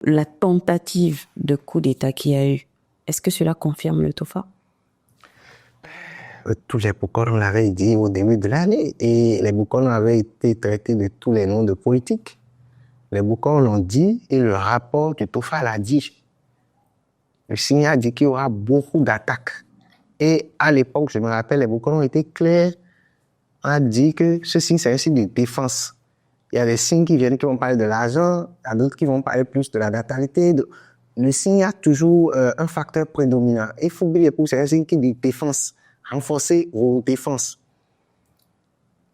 la tentative de coup d'État qu'il y a eu, est-ce que cela confirme le TOFA? Tous les Boukols, on l'avait dit au début de l'année, et les Boukols avaient été traités de tous les noms de politique. Les Boukols l'ont dit, et le rapport du TOFA l'a dit. Le signe a dit qu'il y aura beaucoup d'attaques. Et à l'époque, je me rappelle, les Boukols ont été clairs. On a dit que ce signe, c'est un signe de défense. Il y a des signes qui viennent, qui vont parler de l'argent, il y a d'autres qui vont parler plus de la natalité. Le signe a toujours un facteur prédominant. Il faut oublier que c'est un signe qui dit défense, renforcer vos défenses.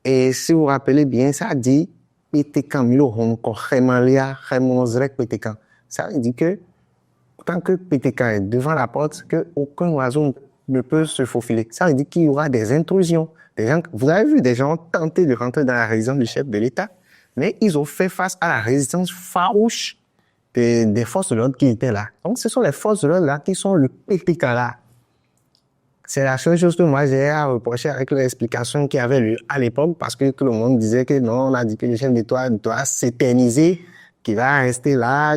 Et si vous vous rappelez bien, ça dit PTK Milo Honko Khemalia Khemozrek PTK. Ça dit que tant que PTK est devant la porte, qu'aucun oiseau ne peut se faufiler. Ça veut dire qu'il y aura des intrusions. Des gens, vous avez vu des gens tenter de rentrer dans la résidence du chef de l'État, mais ils ont fait face à la résistance farouche des forces de l'ordre qui étaient là. Donc, ce sont les forces de l'ordre là qui sont le PTK là. C'est la seule chose que moi j'ai à reprocher avec l'explication qu'il y avait eu à l'époque, parce que tout le monde disait que non, on a dit que le chef d'État doit s'éterniser, qu'il va rester là,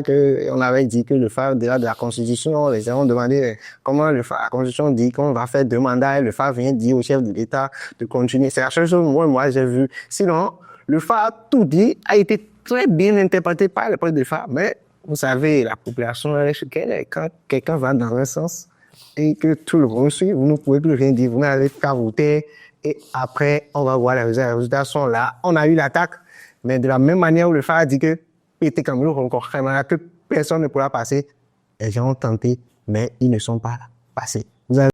on avait dit que le phare de la Constitution, les gens ont demandé comment le phare de la Constitution dit qu'on va faire 2 mandats, et le phare vient dire au chef de l'État de continuer. C'est la seule chose que moi j'ai vu. Sinon, le phare tout dit a été très bien interprété par le président du phare, mais vous savez, la population, quand quelqu'un va dans un sens, et que tout le monde suit, vous ne pouvez plus rien dire, vous n'allez qu'à voter, et après, on va voir les résultats sont là. On a eu l'attaque, mais de la même manière où le phare a dit que que personne ne pourra passer, les gens ont tenté, mais ils ne sont pas passés. Vous avez